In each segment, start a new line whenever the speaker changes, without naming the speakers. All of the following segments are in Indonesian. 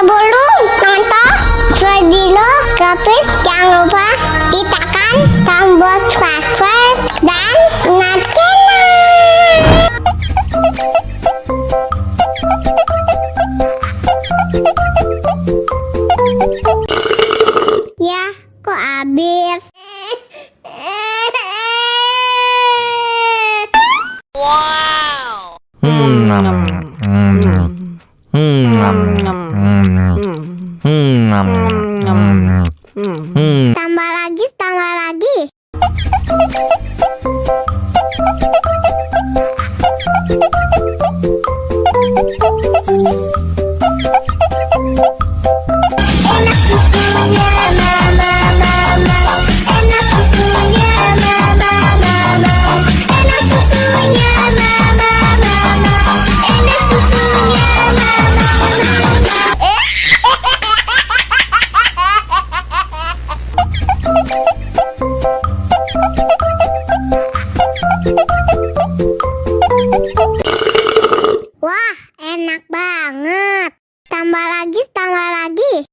Sebelum nonton video Kepit, jangan lupa tekan tombol subscribe dan nyalakan. Ya, kok habis?
Wow.
Tambah lagi, tambah lagi. Enak susunya mama, enak susunya mama, enak susunya mama, enak susunya mama. Wah, enak banget. Tambah lagi, tambah lagi.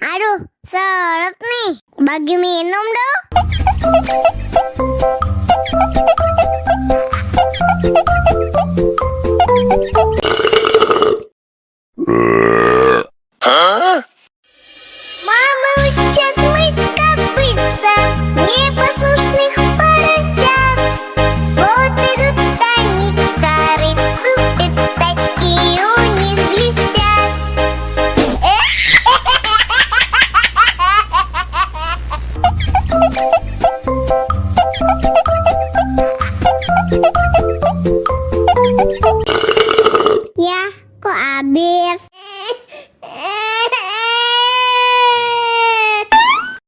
Aduh, seret nih. Bagi minum dong. Мама учат мыть копытца непослушных поросят. Вот идут они к корыцу, пятачки у них блестят. Ya, kok habis?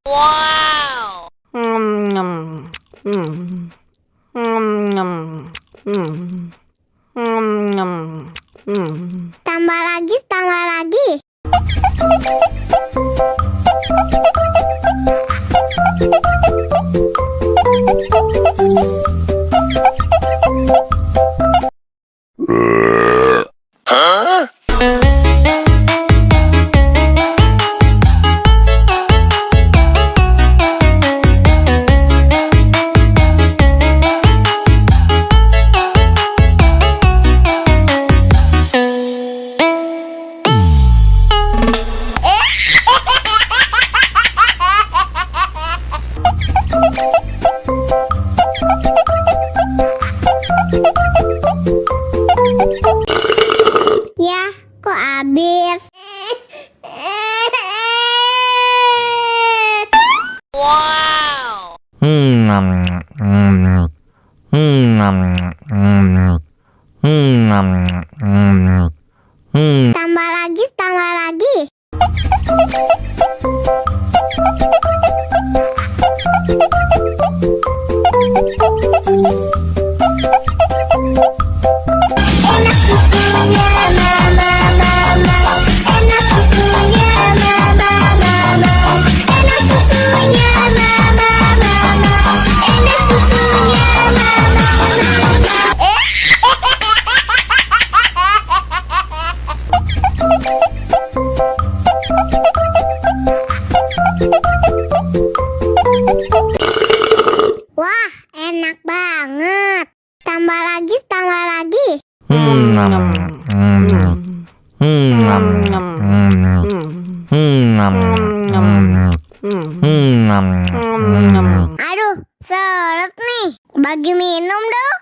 Wow.
Tambah lagi, tambah lagi. Ya, kok habis?
Wow.
Tambah lagi, tambah lagi. Enak susunya mama, enak susunya mama, enak susunya mama, enak susunya mama. Wah, enak banget. Tambah lagi, tambah lagi. Aduh, seret nih. Bagi minum dong.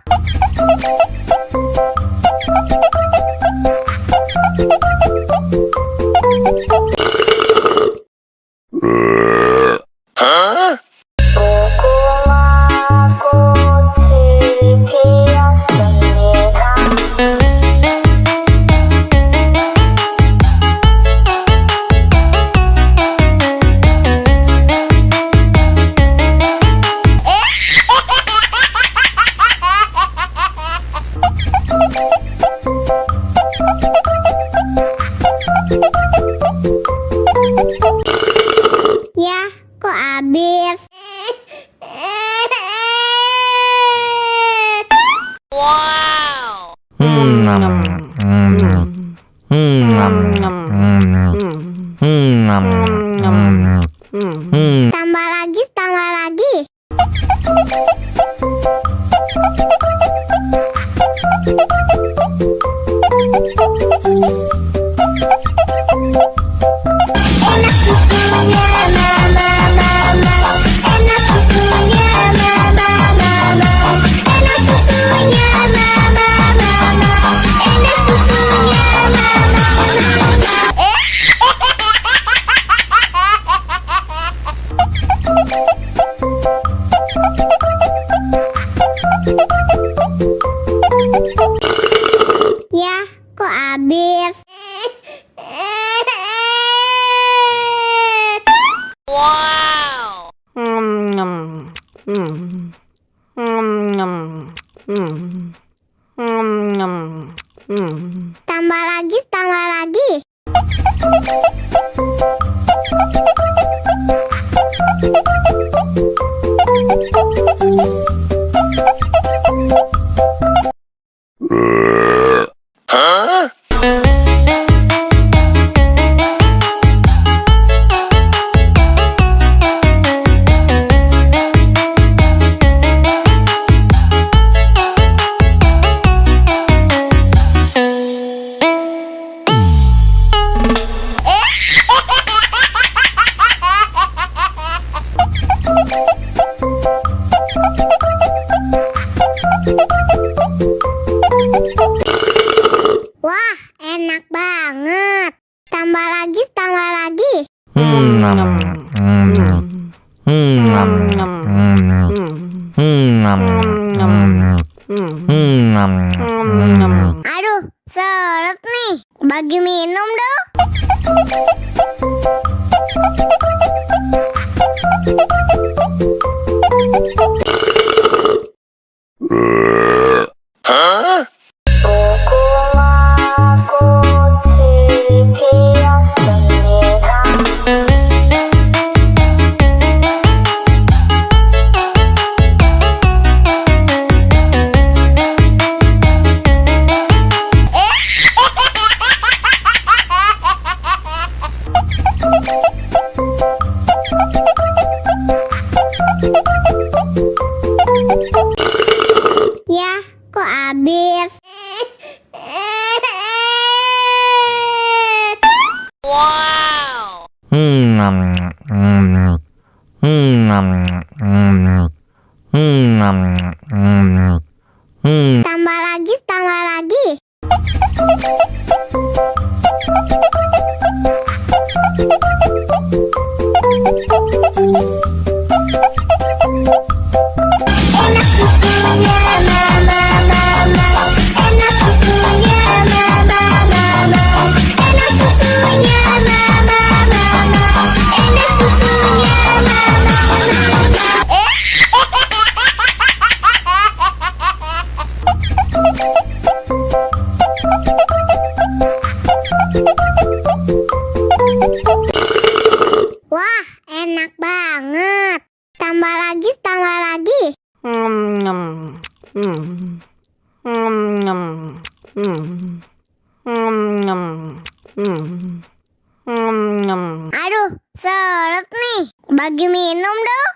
Tambah lagi, tambah lagi. Enak susunya, mama, mama. Enak susunya, mama, mama. Enak susunya, mama, mama. Enak susunya, mama, mama. Ya, kok habis?
Wow.
Tambah lagi, tambah lagi. Wah, enak banget. Tambah lagi, tambah lagi. Aduh, seret nih. Bagi minum dong. Ya, kok habis?
Wow.
Tambah lagi, tambah lagi. Enak susunya, mama, mama. Enak susunya, mama, mama. Enak susunya, mama, mama. Enak susunya, mama, mama. Wah, enak banget. Tambah lagi, tambah lagi. Aduh, seret nih. Bagi minum dong.